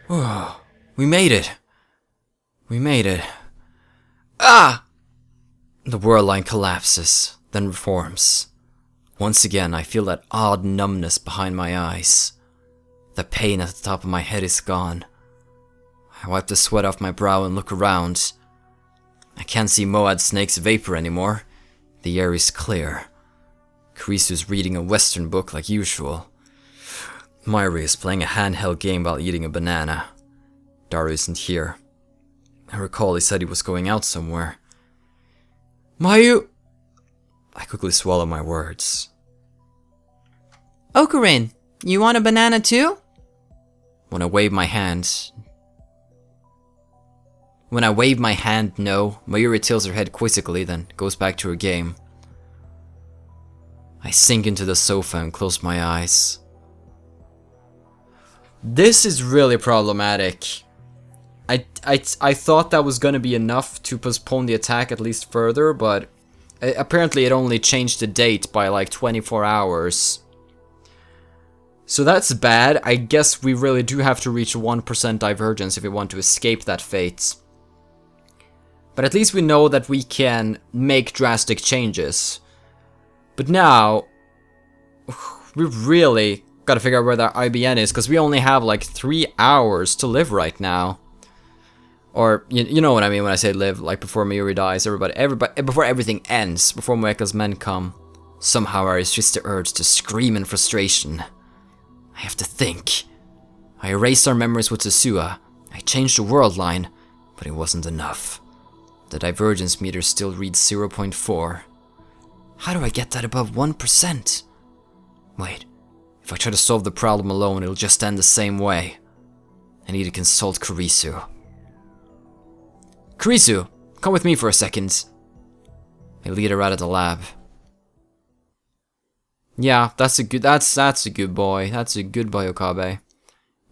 Oh, we made it. We made it. Ah! The Worldline collapses, then reforms. Once again, I feel that odd numbness behind my eyes. The pain at the top of my head is gone. I wipe the sweat off my brow and look around. I can't see Moad Snake's vapor anymore. The air is clear. Kurisu's reading a Western book like usual. Myri is playing a handheld game while eating a banana. Daru isn't here. I recall he said he was going out somewhere. Mayu! I quickly swallow my words. Okurin, you want a banana too? When I wave my hand, no, Mayuri tilts her head quizzically, then goes back to her game. I sink into the sofa and close my eyes. This is really problematic. I thought that was gonna be enough to postpone the attack at least further, but apparently it only changed the date by like 24 hours. So that's bad. I guess we really do have to reach 1% divergence if we want to escape that fate. But at least we know that we can make drastic changes. But now, we really gotta figure out where that IBN is, because we only have like 3 hours to live right now. Or, you know what I mean when I say live, like before Mayuri dies, everybody, before everything ends, before Moeka's men come. Somehow I resist the urge to scream in frustration. I have to think. I erased our memories with Tsutsua. I changed the Worldline, but it wasn't enough. The divergence meter still reads 0.4. How do I get that above 1%? Wait, if I try to solve the problem alone, it'll just end the same way. I need to consult Kurisu. Kurisu, come with me for a second. I lead her out of the lab. Yeah, that's a good boy. That's a good boy, Okabe.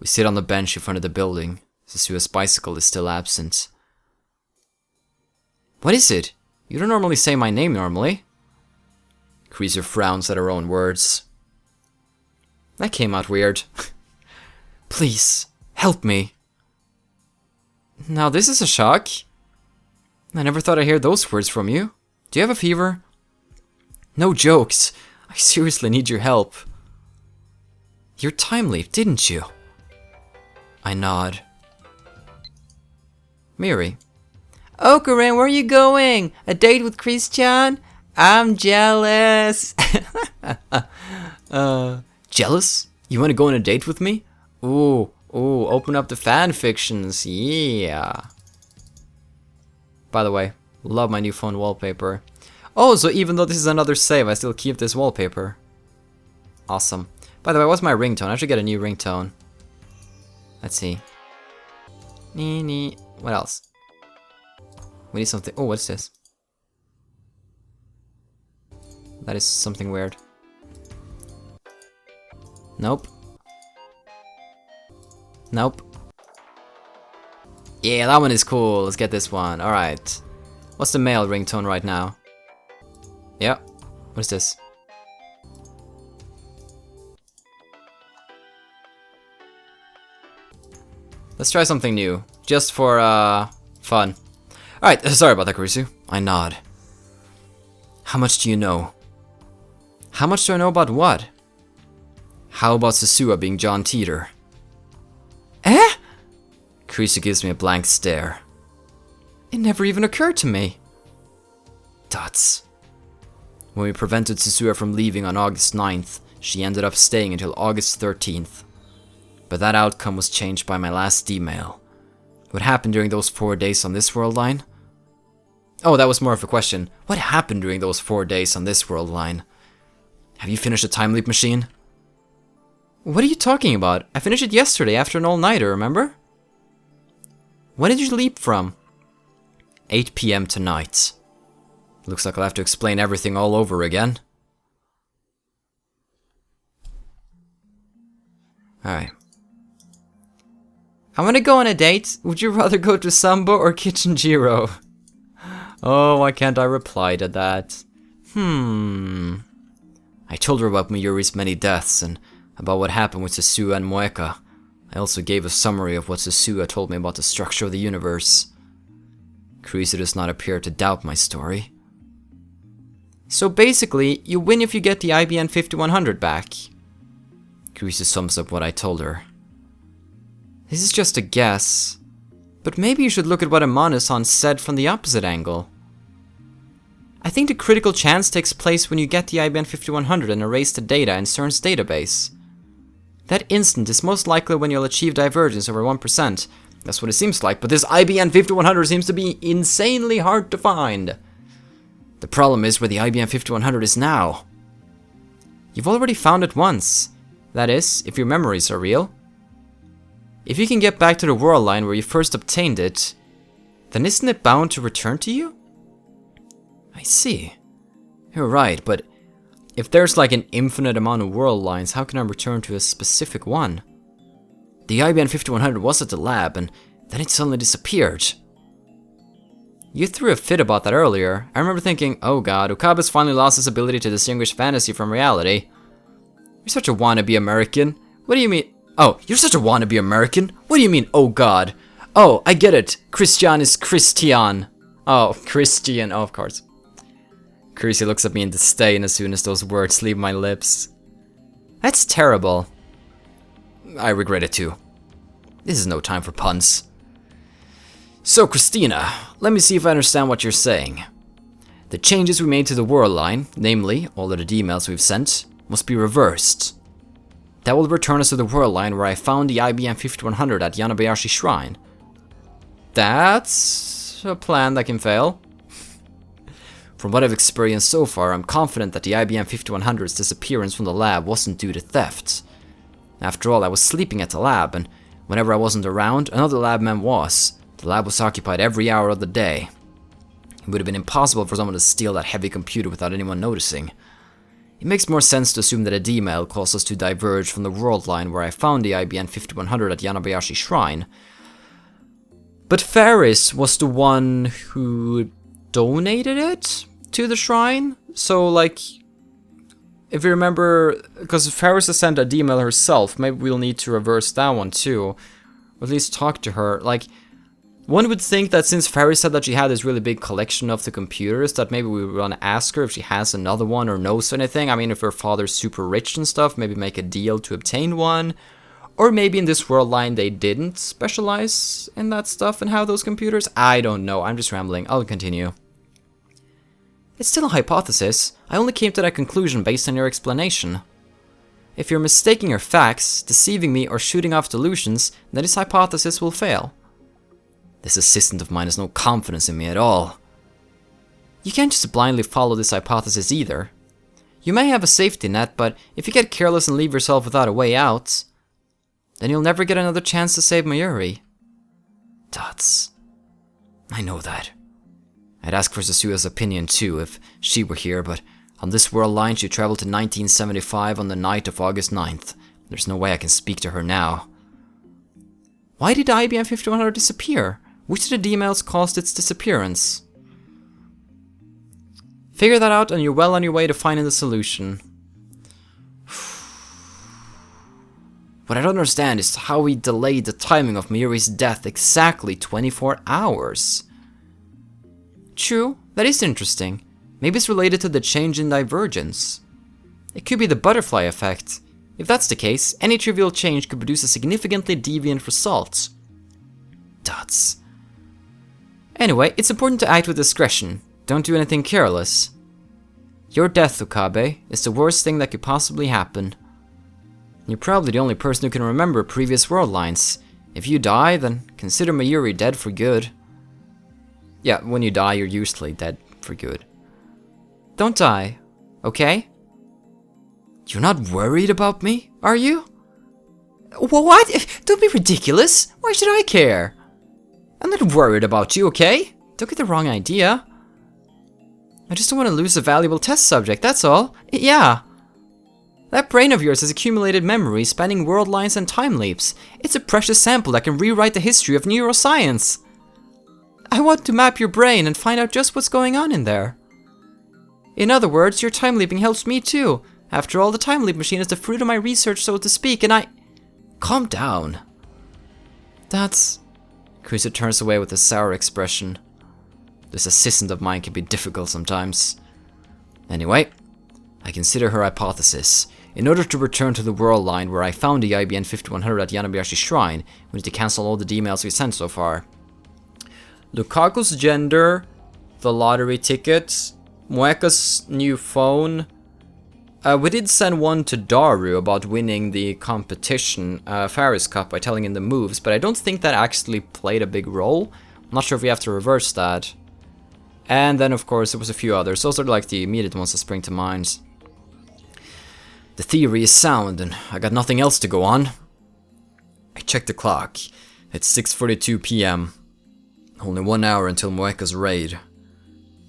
We sit on the bench in front of the building. Tsusua's bicycle is still absent. What is it? You don't normally say my name normally. Kurisu frowns at her own words. That came out weird. Please, help me. Now this is a shock. I never thought I'd hear those words from you. Do you have a fever? No jokes. I seriously need your help. Your time leap, didn't you? I nod. Miri. Okurin, where are you going? A date with Chris-chan? I'm jealous. Jealous? You want to go on a date with me? Ooh, open up the fan fictions, yeah. By the way, love my new phone wallpaper. Oh, so even though this is another save, I still keep this wallpaper. Awesome. By the way, what's my ringtone? I should get a new ringtone. Let's see. What else? We need something. Oh, what's this? That is something weird. Nope. Nope. Yeah, that one is cool. Let's get this one. Alright. What's the male ringtone right now? Yeah. What is this? Let's try something new. Just for, fun. Alright, sorry about that, Kurisu. I nod. How much do you know? How much do I know about what? How about Tsutsua being John Teeter? Eh? Kurisu gives me a blank stare. It never even occurred to me. Dots. When we prevented Tsutsua from leaving on August 9th, she ended up staying until August 13th. But that outcome was changed by my last email. What happened during those 4 days on this Worldline? Oh, that was more of a question. What happened during those 4 days on this Worldline? Have you finished the time leap machine? What are you talking about? I finished it yesterday after an all-nighter, remember? When did you leap from? 8 PM tonight. Looks like I'll have to explain everything all over again. Alright. I want to go on a date. Would you rather go to Sambo or Kitchen Jiro? Oh, why can't I reply to that? I told her about Mayuri's many deaths and about what happened with Tsutsua and Moeka. I also gave a summary of what Susuga told me about the structure of the universe. Kurisu does not appear to doubt my story. So basically, you win if you get the IBN 5100 back. Kurisu sums up what I told her. This is just a guess, but maybe you should look at what Amane-san said from the opposite angle. I think the critical chance takes place when you get the IBN 5100 and erase the data in CERN's database. That instant is most likely when you'll achieve divergence over 1%. That's what it seems like, but this IBN 5100 seems to be insanely hard to find. The problem is where the IBN 5100 is now. You've already found it once. That is, if your memories are real. If you can get back to the Worldline where you first obtained it, then isn't it bound to return to you? I see. You're right, but if there's like an infinite amount of Worldlines, how can I return to a specific one? The IBN 5100 was at the lab, and then it suddenly disappeared. You threw a fit about that earlier. I remember thinking, oh god, Okabe's finally lost his ability to distinguish fantasy from reality. You're such a wannabe American. What do you mean? Oh, you're such a wannabe American? What do you mean, oh god? Oh, I get it. Christian is Christian. Oh, Christian, oh, of course. Kurisu looks at me in disdain as soon as those words leave my lips. That's terrible. I regret it too. This is no time for puns. So, Christina, let me see if I understand what you're saying. The changes we made to the Worldline, namely, all of the emails we've sent, must be reversed. That will return us to the Worldline where I found the IBM 5100 at Yanabayashi Shrine. That's a plan that can fail. From what I've experienced so far, I'm confident that the IBM 5100's disappearance from the lab wasn't due to theft. After all, I was sleeping at the lab, and whenever I wasn't around, another labman was. The lab was occupied every hour of the day. It would have been impossible for someone to steal that heavy computer without anyone noticing. It makes more sense to assume that a D-mail caused us to diverge from the Worldline where I found the IBN 5100 at Yanabayashi Shrine. But Faris was the one who donated it to the shrine? So, like, if you remember, because Faris has sent a D-mail herself, maybe we'll need to reverse that one too. Or at least talk to her. Like, one would think that since Faris said that she had this really big collection of the computers, that maybe we would want to ask her if she has another one or knows anything. I mean, if her father's super rich and stuff, maybe make a deal to obtain one. Or maybe in this Worldline they didn't specialize in that stuff and have those computers. I don't know, I'm just rambling. I'll continue. It's still a hypothesis. I only came to that conclusion based on your explanation. If you're mistaking your facts, deceiving me, or shooting off delusions, then this hypothesis will fail. This assistant of mine has no confidence in me at all. You can't just blindly follow this hypothesis either. You may have a safety net, but if you get careless and leave yourself without a way out, then you'll never get another chance to save Mayuri. Dots. I know that. I'd ask for Susuga's opinion too if she were here, but on this Worldline she traveled to 1975 on the night of August 9th. There's no way I can speak to her now. Why did IBM 5100 disappear? Which of the D-mails caused its disappearance? Figure that out and you're well on your way to finding the solution. What I don't understand is how we delayed the timing of Mayuri's death exactly 24 hours. True, that is interesting. Maybe it's related to the change in divergence. It could be the butterfly effect. If that's the case, any trivial change could produce a significantly deviant result. Dots. Anyway, it's important to act with discretion. Don't do anything careless. Your death, Okabe, is the worst thing that could possibly happen. You're probably the only person who can remember previous Worldlines. If you die, then consider Mayuri dead for good. Yeah, when you die, you're usually dead for good. Don't die, okay? You're not worried about me, are you? What? Don't be ridiculous. Why should I care? I'm not worried about you, okay? Don't get the wrong idea. I just don't want to lose a valuable test subject, that's all. Yeah. That brain of yours has accumulated memories spanning Worldlines and time leaps. It's a precious sample that can rewrite the history of neuroscience. I want to map your brain and find out just what's going on in there. In other words, your time leaping helps me too. After all, the time leap machine is the fruit of my research, so to speak, and I... Calm down. That's... Kurisu turns away with a sour expression. This assistant of mine can be difficult sometimes. Anyway, I consider her hypothesis. In order to return to the Worldline where I found the IBN 5100 at Yanabayashi Shrine, we need to cancel all the emails we sent so far. Lukaku's gender, the lottery ticket, Mueka's new phone. We did send one to Daru about winning the competition, Faris Cup, by telling him the moves, but I don't think that actually played a big role. I'm not sure if we have to reverse that. And then, of course, there was a few others. Those are like the immediate ones that spring to mind. The theory is sound, and I got nothing else to go on. I checked the clock. It's 6:42 p.m. Only 1 hour until Mueka's raid.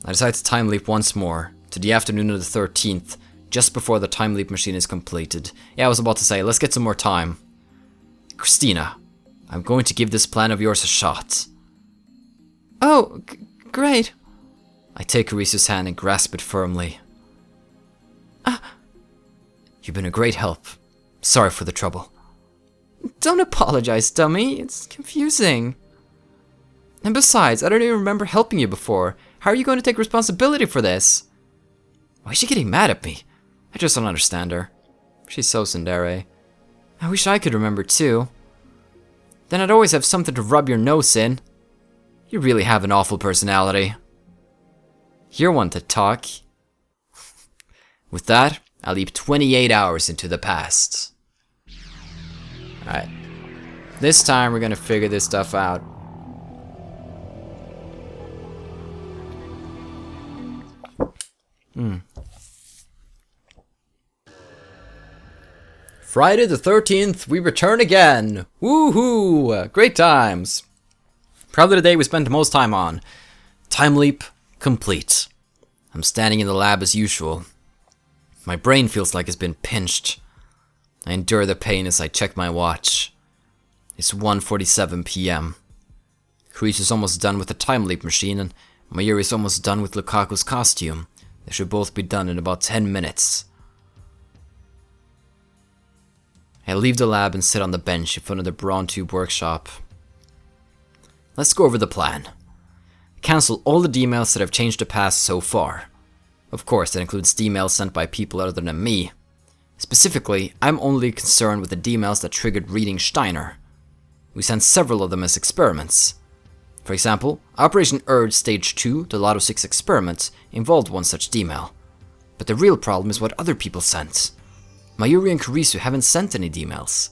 I decide to time leap once more, to the afternoon of the 13th, just before the time leap machine is completed. Yeah, I was about to say, let's get some more time. Christina, I'm going to give this plan of yours a shot. Oh, great. I take Kurisu's hand and grasp it firmly. You've been a great help. Sorry for the trouble. Don't apologize, dummy. It's confusing. And besides, I don't even remember helping you before. How are you going to take responsibility for this? Why is she getting mad at me? I just don't understand her. She's so tsundere. I wish I could remember too. Then I'd always have something to rub your nose in. You really have an awful personality. You're one to talk. With that, I leap 28 hours into the past. Alright. This time we're gonna figure this stuff out. Friday the 13th, we return again! Woohoo! Great times! Probably the day we spent the most time on. Time leap complete. I'm standing in the lab as usual. My brain feels like it's been pinched. I endure the pain as I check my watch. It's 1:47 p.m. Kurisu's almost done with the time leap machine, and Mayuri is almost done with Lukaku's costume. They should both be done in about 10 minutes. I leave the lab and sit on the bench in front of the Brawn Tube workshop. Let's go over the plan. Cancel all the emails that have changed the past so far. Of course, that includes emails sent by people other than me. Specifically, I'm only concerned with the emails that triggered reading Steiner. We sent several of them as experiments. For example, Operation Urge Stage 2, the Lotto 6 experiment, involved one such email. But the real problem is what other people sent. Mayuri and Kurisu haven't sent any emails.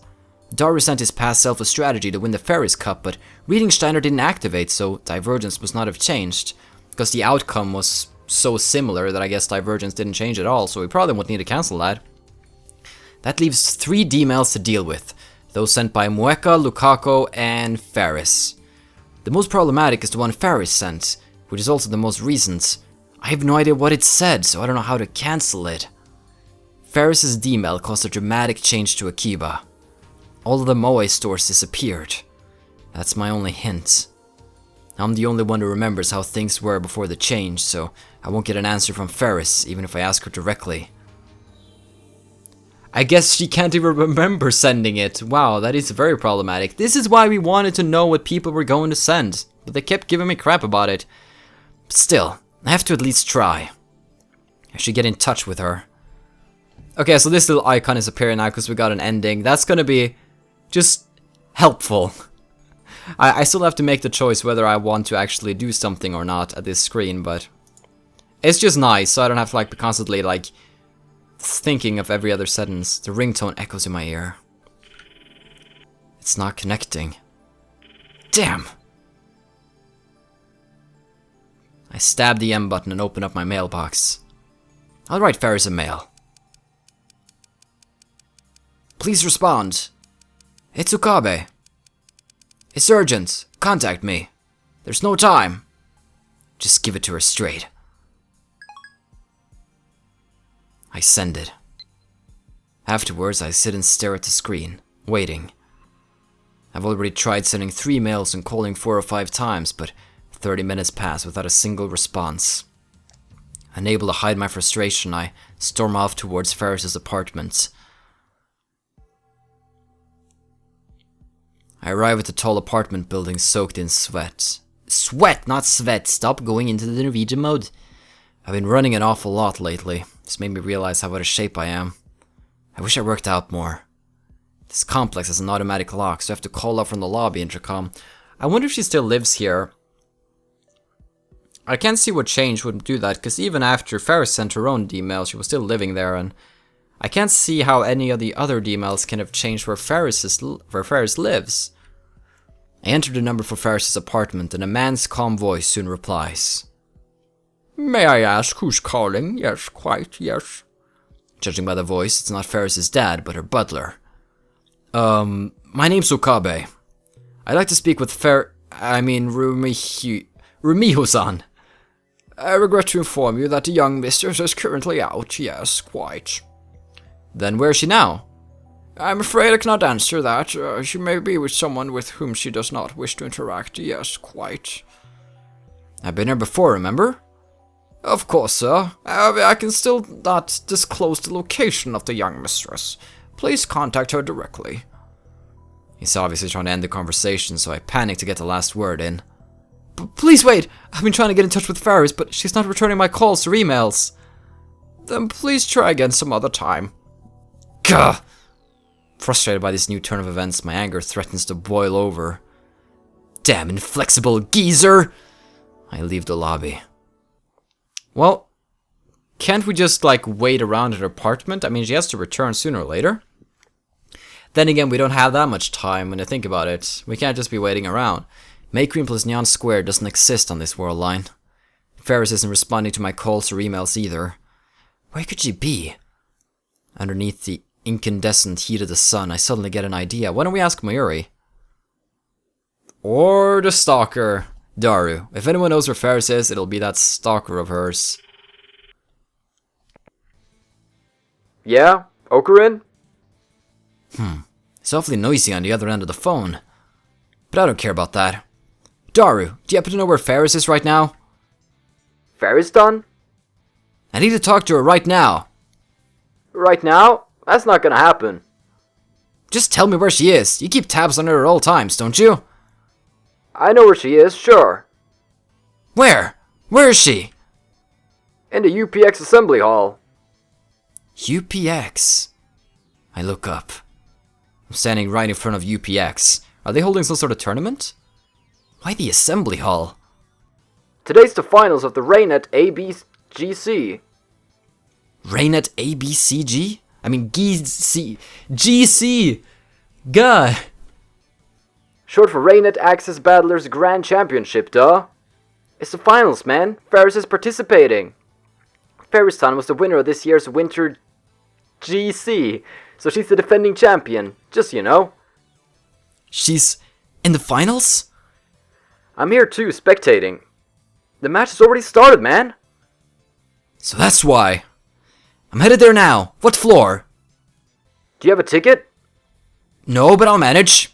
Daru sent his past self a strategy to win the Faris Cup, but reading Steiner didn't activate, so Divergence must not have changed. Because the outcome was so similar that I guess Divergence didn't change at all, so we probably won't need to cancel that. That leaves 3 emails to deal with, those sent by Mueka, Lukaku, and Faris. The most problematic is the one Faris sent, which is also the most recent. I have no idea what it said, so I don't know how to cancel it. Faris' email caused a dramatic change to Akiba. All of the Moe stores disappeared. That's my only hint. I'm the only one who remembers how things were before the change, so I won't get an answer from Faris, even if I ask her directly. I guess she can't even remember sending it. Wow, that is very problematic. This is why we wanted to know what people were going to send, but they kept giving me crap about it. But still, I have to at least try. I should get in touch with her. Okay, so this little icon is appearing now because we got an ending. That's gonna be just helpful. I still have to make the choice whether I want to actually do something or not at this screen, but it's just nice, so I don't have to be constantly thinking of every other sentence. The ringtone echoes in my ear. It's not connecting. Damn! I stab the M button and open up my mailbox. I'll write Faris a mail. Please respond. It's Ukabe. It's urgent. Contact me. There's no time. Just give it to her straight. I send it. Afterwards, I sit and stare at the screen, waiting. I've already tried sending 3 mails and calling 4 or 5 times, but 30 minutes pass without a single response. Unable to hide my frustration, I storm off towards Faris' apartment. I arrive at the tall apartment building soaked in sweat. Sweat, not sweat. Stop going into the Norwegian mode. I've been running an awful lot lately. This made me realize how out of shape I am. I wish I worked out more. This complex has an automatic lock, so I have to call up from the lobby intercom. I wonder if she still lives here. I can't see what change would do that, because even after Faris sent her own email, she was still living there, and I can't see how any of the other emails can have changed where Faris lives. I enter the number for Faris' apartment, and a man's calm voice soon replies. May I ask who's calling? Yes, quite, yes. Judging by the voice, it's not Faris' dad, but her butler. My name's Okabe. I'd like to speak with Rumiho-san. I regret to inform you that the young mistress is currently out, yes, quite. Then where is she now? I'm afraid I cannot answer that. She may be with someone with whom she does not wish to interact, yes, quite. I've been here before, remember? Of course, sir. I can still not disclose the location of the young mistress. Please contact her directly. He's obviously trying to end the conversation, so I panic to get the last word in. Please wait! I've been trying to get in touch with Faris, but she's not returning my calls or emails. Then please try again some other time. Gah! Frustrated by this new turn of events, my anger threatens to boil over. Damn inflexible geezer! I leave the lobby. Well, can't we just, wait around at her apartment? I mean, she has to return sooner or later. Then again, we don't have that much time when you think about it. We can't just be waiting around. Make Green plus Neon Square doesn't exist on this Worldline. Faris isn't responding to my calls or emails either. Where could she be? Underneath the incandescent heat of the sun, I suddenly get an idea. Why don't we ask Mayuri? Or the stalker, Daru. If anyone knows where Faris is, it'll be that stalker of hers. Yeah? Okurin? It's awfully noisy on the other end of the phone. But I don't care about that. Daru, do you happen to know where Faris is right now? Faris done? I need to talk to her right now. Right now? That's not gonna happen. Just tell me where she is. You keep tabs on her at all times, don't you? I know where she is, sure. Where? Where is she? In the UPX assembly hall. UPX? I look up. I'm standing right in front of UPX. Are they holding some sort of tournament? Why the assembly hall? Today's the finals of the Raynet ABGC. Raynet ABCG? I mean GC! God! Short for Raynet Access Battlers Grand Championship, duh. It's the finals, man. Faris is participating. Faris-san was the winner of this year's Winter GC, so she's the defending champion, just so you know. She's in the finals? I'm here too, spectating. The match has already started, man. So that's why. I'm headed there now. What floor? Do you have a ticket? No, but I'll manage.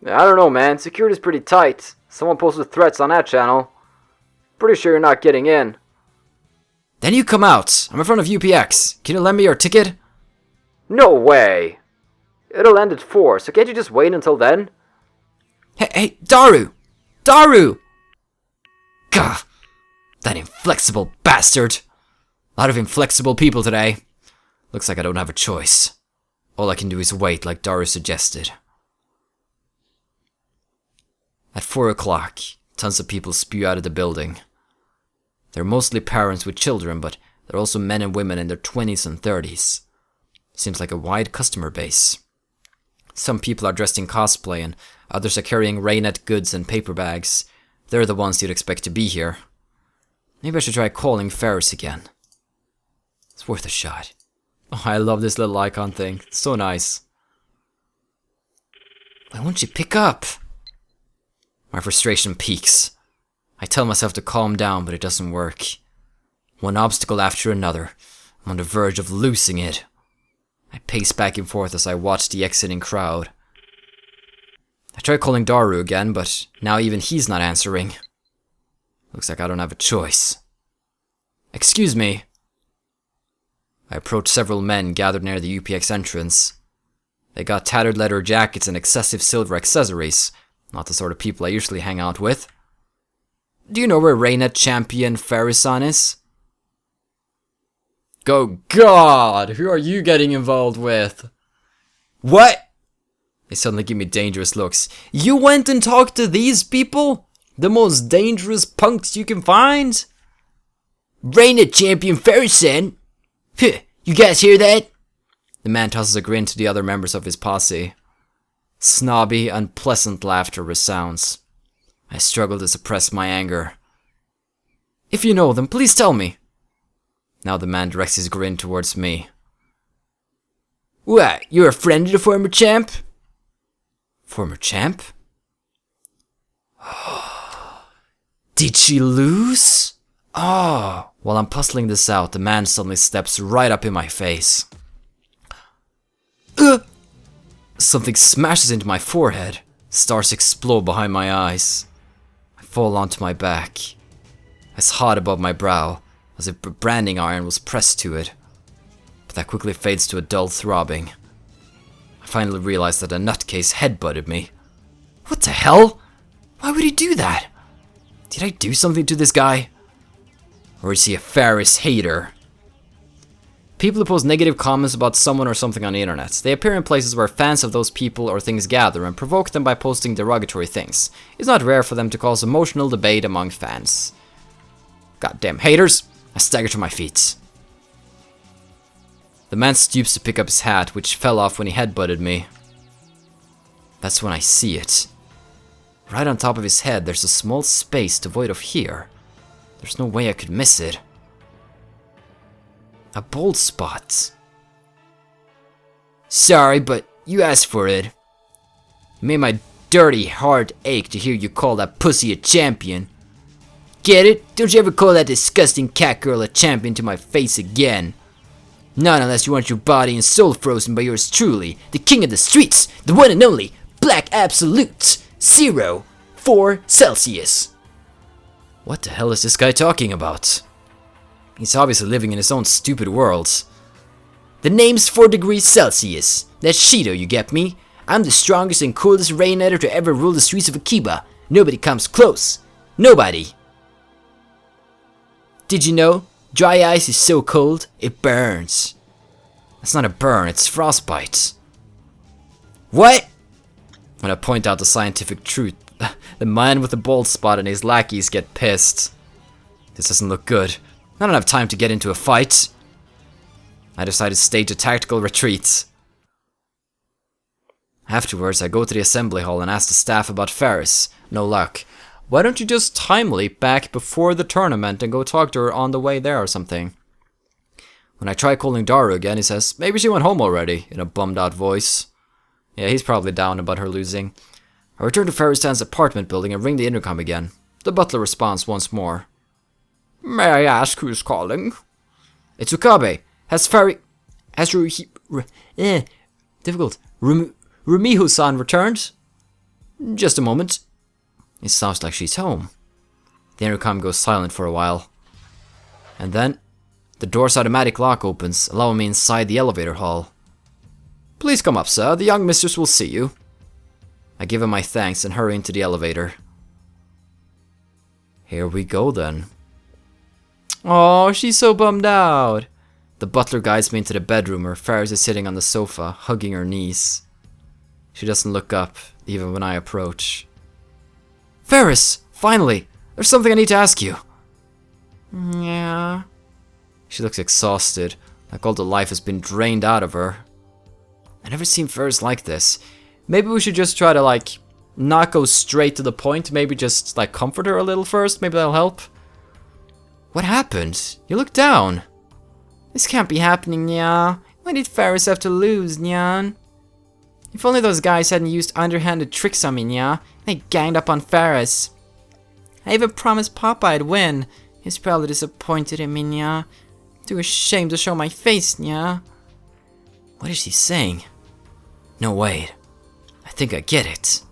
I don't know, man. Security's pretty tight. Someone posted threats on that channel. Pretty sure you're not getting in. Then you come out. I'm in front of UPX. Can you lend me your ticket? No way. It'll end at 4, so can't you just wait until then? Hey, Daru! Daru! Gah! That inflexible bastard! A lot of inflexible people today. Looks like I don't have a choice. All I can do is wait, like Daru suggested. At 4 o'clock, tons of people spew out of the building. They're mostly parents with children, but they're also men and women in their 20s and 30s. Seems like a wide customer base. Some people are dressed in cosplay, and others are carrying Raynet goods and paper bags. They're the ones you'd expect to be here. Maybe I should try calling Faris again. It's worth a shot. Oh, I love this little icon thing. It's so nice. Why won't you pick up? My frustration peaks. I tell myself to calm down, but it doesn't work. One obstacle after another. I'm on the verge of losing it. I pace back and forth as I watch the exiting crowd. I try calling Daru again, but now even he's not answering. Looks like I don't have a choice. Excuse me. I approach several men gathered near the UPX entrance. They got tattered leather jackets and excessive silver accessories. Not the sort of people I usually hang out with. Do you know where Reignet champion Faris is? Go God! Who are you getting involved with? What? They suddenly give me dangerous looks. You went and talked to these people? The most dangerous punks you can find? Reignet champion Faris? You guys hear that? The man tosses a grin to the other members of his posse. Snobby, unpleasant laughter resounds. I struggle to suppress my anger. If you know them, please tell me. Now the man directs his grin towards me. What, you're a friend of the former champ? Former champ? Did she lose? Oh. While I'm puzzling this out, the man suddenly steps right up in my face. Something smashes into my forehead. Stars explode behind my eyes. I fall onto my back. It's hot above my brow, as if a branding iron was pressed to it. But that quickly fades to a dull throbbing. I finally realize that a nutcase headbutted me. What the hell? Why would he do that? Did I do something to this guy? Or is he a Faris hater? People who post negative comments about someone or something on the internet. They appear in places where fans of those people or things gather and provoke them by posting derogatory things. It's not rare for them to cause emotional debate among fans. Goddamn haters! I stagger to my feet. The man stoops to pick up his hat, which fell off when he headbutted me. That's when I see it. Right on top of his head, there's a small space devoid of hair. There's no way I could miss it. A bald spot. Sorry, but you asked for it. It made my dirty heart ache to hear you call that pussy a champion. Get it? Don't you ever call that disgusting cat girl a champion to my face again. Not unless you want your body and soul frozen by yours truly, the king of the streets, the one and only Black Absolute, 0 Celsius. What the hell is this guy talking about? He's obviously living in his own stupid world. The name's 4 degrees Celsius. That's Shido, you get me? I'm the strongest and coolest Reignetter to ever rule the streets of Akiba. Nobody comes close. Nobody. Did you know? Dry ice is so cold, it burns. That's not a burn, it's frostbite. What? When I point out the scientific truth, the man with the bald spot and his lackeys get pissed. This doesn't look good. I don't have time to get into a fight. I decide to stage a tactical retreat. Afterwards, I go to the assembly hall and ask the staff about Faris. No luck. Why don't you just time leap back before the tournament and go talk to her on the way there or something? When I try calling Daru again, he says, maybe she went home already, in a bummed out voice. Yeah, he's probably down about her losing. I return to Faris' apartment building and ring the intercom again. The butler responds once more. May I ask who's calling? It's Okabe. Difficult. Rumiho-san returned? Just a moment. It sounds like she's home. The intercom goes silent for a while. And then, the door's automatic lock opens, allowing me inside the elevator hall. Please come up, sir. The young mistress will see you. I give him my thanks and hurry into the elevator. Here we go then. Oh, she's so bummed out. The butler guides me into the bedroom where Faris is sitting on the sofa, hugging her knees. She doesn't look up, even when I approach. Faris! Finally! There's something I need to ask you. Yeah. She looks exhausted, like all the life has been drained out of her. I never seen Faris like this. Maybe we should just try to, like, not go straight to the point. Maybe just, like, comfort her a little first. Maybe that'll help. What happened? You look down. This can't be happening, Nyan. Why did Faris have to lose, Nyan? If only those guys hadn't used underhanded tricks on me, Nyan. They ganged up on Faris. I even promised Papa I'd win. He's probably disappointed in me, Nyan. Too ashamed to show my face, Nyan. What is she saying? No, wait. I think I get it.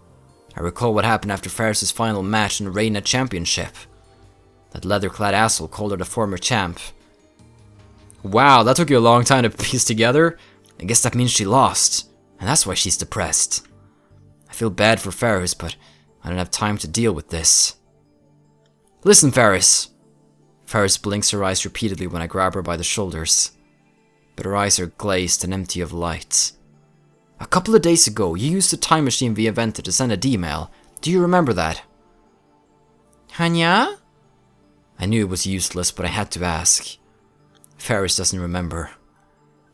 I recall what happened after Faris' final match in the Reignet Championship. That leather-clad asshole called her the former champ. Wow, that took you a long time to piece together. I guess that means she lost. And that's why she's depressed. I feel bad for Faris, but I don't have time to deal with this. Listen, Faris. Faris blinks her eyes repeatedly when I grab her by the shoulders. But her eyes are glazed and empty of light. A couple of days ago, you used the time machine we invented to send a D-mail. Do you remember that? Hanya? I knew it was useless, but I had to ask. Faris doesn't remember.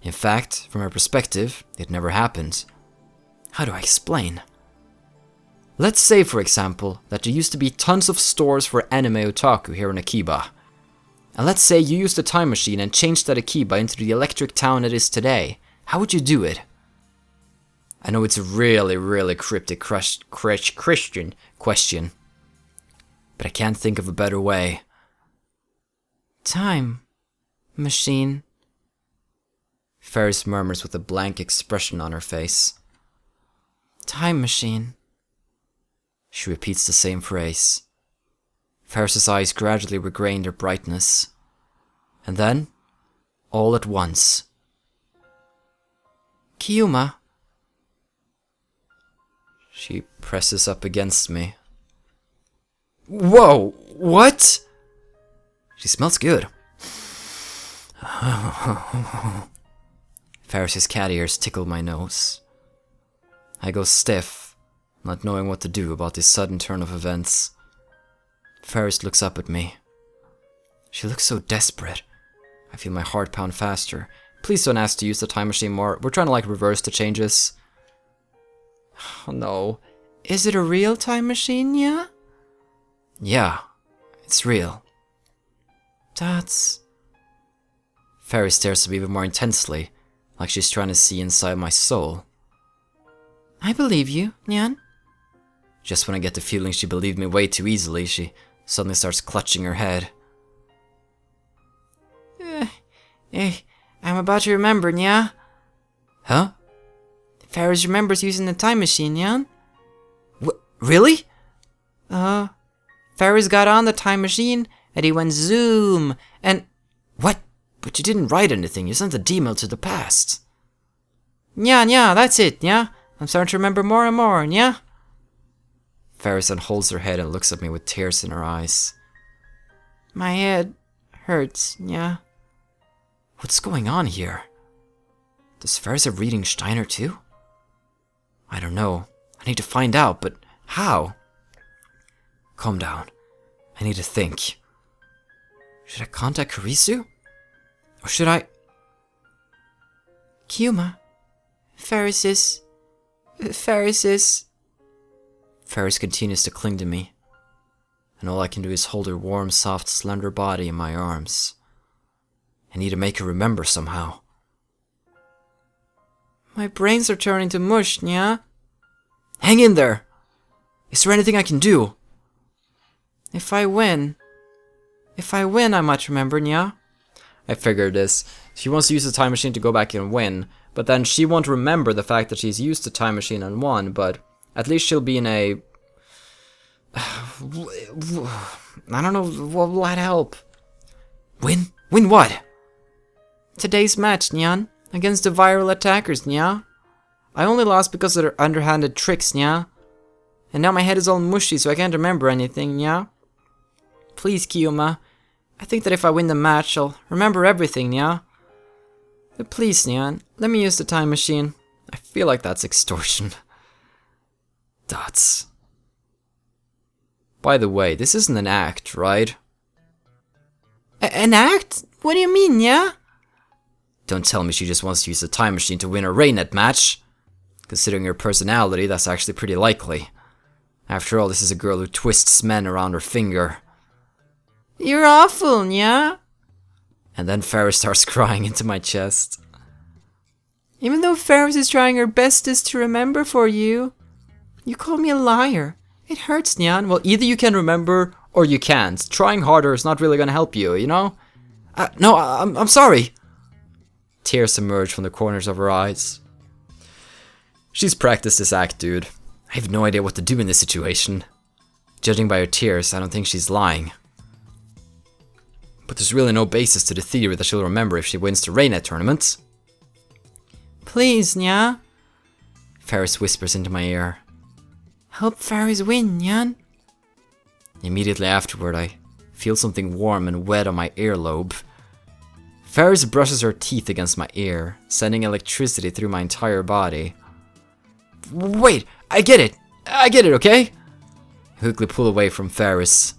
In fact, from her perspective, it never happened. How do I explain? Let's say, for example, that there used to be tons of stores for anime otaku here in Akiba. And let's say you used a time machine and changed that Akiba into the electric town it is today. How would you do it? I know it's a really cryptic Christian question, but I can't think of a better way. Time machine. Faris murmurs with a blank expression on her face. Time machine. She repeats the same phrase. Faris's eyes gradually regain their brightness. And then, all at once. Kiyuma. She presses up against me. Whoa! What? She smells good. Faris's cat ears tickle my nose. I go stiff, not knowing what to do about this sudden turn of events. Faris looks up at me. She looks so desperate. I feel my heart pound faster. Please don't ask to use the time machine more. We're trying to reverse the changes. Oh no. Is it a real time machine, yeah? Yeah, it's real. That's... Faris stares at me even more intensely, like she's trying to see inside my soul. I believe you, Nyan. Just when I get the feeling she believed me way too easily, she suddenly starts clutching her head. I'm about to remember, Nya. Huh? Faris remembers using the time machine, Nyan. Really? Faris got on the time machine, and he went zoom, and... What? But you didn't write anything, you sent a D-mail to the past. Yeah, that's it, yeah. I'm starting to remember more and more, yeah. Faris unholds her head and looks at me with tears in her eyes. My head hurts, yeah. What's going on here? Does Faris have reading Steiner too? I don't know. I need to find out, but how? Calm down. I need to think. Should I contact Kurisu? Or should I... Kyuma. Faris continues to cling to me, and all I can do is hold her warm, soft, slender body in my arms. I need to make her remember somehow. My brains are turning to mush, Nya. Hang in there! Is there anything I can do? If I win, I might remember, Nya. I figured this. She wants to use the time machine to go back and win, but then she won't remember the fact that she's used the time machine and won, but at least she'll be in a... I don't know, what will that help? Win? Win what? Today's match, Nyan. Against the viral attackers, Nya. I only lost because of their underhanded tricks, Nya. And now my head is all mushy, so I can't remember anything, Nya. Please, Kyuma. I think that if I win the match, I'll remember everything, Nya. But please, Nyan, let me use the time machine. I feel like that's extortion. Dots. By the way, this isn't an act, right? An act? What do you mean, yeah? Don't tell me she just wants to use the time machine to win a Raynet match. Considering her personality, that's actually pretty likely. After all, this is a girl who twists men around her finger. You're awful, yeah? And then Faris starts crying into my chest. Even though Faris is trying her bestest to remember for you, you call me a liar. It hurts, Nyan. Well, either you can remember or you can't. Trying harder is not really gonna help you, you know? No, I'm sorry. Tears emerge from the corners of her eyes. She's practiced this act, dude. I have no idea what to do in this situation. Judging by her tears, I don't think she's lying. But there's really no basis to the theory that she'll remember if she wins the Raynet tournament. Please, Nya. Faris whispers into my ear. Help Faris win, Nyan. Immediately afterward, I feel something warm and wet on my earlobe. Faris brushes her teeth against my ear, sending electricity through my entire body. Wait, I get it, okay? I quickly pull away from Faris.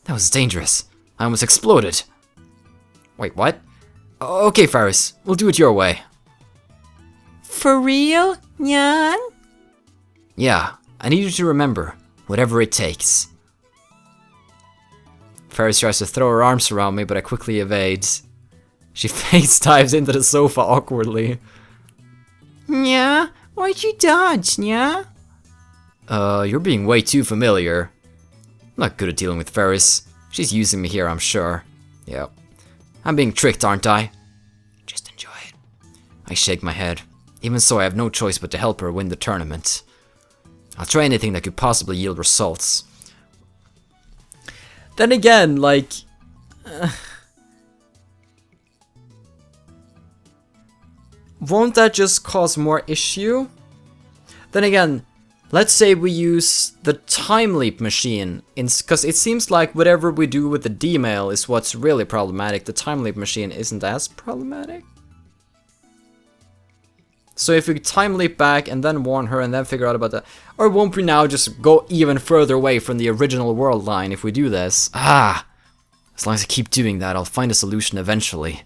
That was dangerous. I almost exploded. Wait, what? Okay, Faris, we'll do it your way. For real, Nyan? Yeah, I need you to remember, whatever it takes. Faris tries to throw her arms around me, but I quickly evades. She face dives into the sofa awkwardly. Nya, why'd you dodge, Nya? You're being way too familiar. I'm not good at dealing with Faris. She's using me here, I'm sure. Yep. I'm being tricked, aren't I? Just enjoy it. I shake my head. Even so, I have no choice but to help her win the tournament. I'll try anything that could possibly yield results. Then again, like... won't that just cause more issue? Then again, let's say we use the time leap machine, because it seems like whatever we do with the D-mail is what's really problematic. The time leap machine isn't as problematic. So if we time leap back and then warn her and then figure out about that, or won't we now just go even further away from the original Worldline if we do this? As long as I keep doing that, I'll find a solution eventually.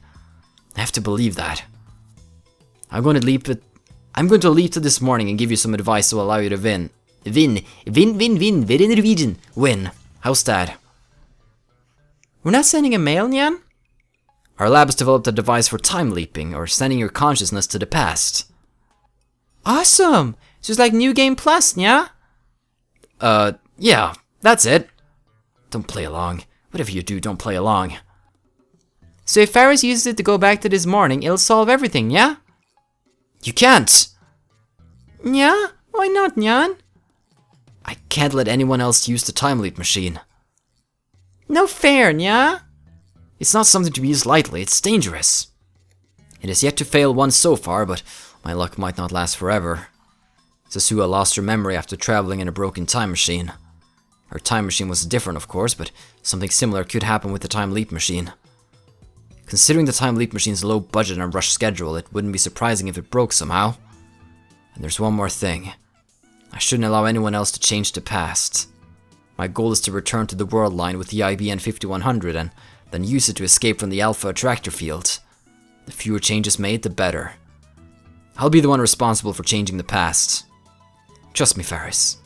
I have to believe that. I'm going to leap to this morning and give you some advice to allow you to win. Win. Very Norwegian. Win. How's that? We're not sending a mail, Nyan? Our lab has developed a device for time leaping, or sending your consciousness to the past. Awesome! So it's like New Game Plus, yeah? Yeah, that's it. Don't play along. Whatever you do, don't play along. So if Faris uses it to go back to this morning, it'll solve everything, yeah? You can't! Yeah? Why not, Nyan? I can't let anyone else use the time leap machine. No fair, yeah? It's not something to be used lightly, it's dangerous. It has yet to fail once so far, but my luck might not last forever. Sasua lost her memory after traveling in a broken time machine. Her time machine was different, of course, but something similar could happen with the time leap machine. Considering the time leap machine's low budget and rushed schedule, it wouldn't be surprising if it broke somehow. And there's one more thing. I shouldn't allow anyone else to change the past. My goal is to return to the Worldline with the IBN 5100 and then use it to escape from the Alpha Attractor field. The fewer changes made, the better. I'll be the one responsible for changing the past. Trust me, Faris.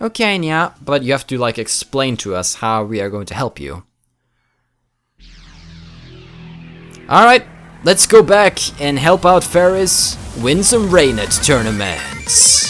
Okay, yeah, but you have to, like, explain to us how we are going to help you. Alright, let's go back and help out Faris win some Raynet tournaments.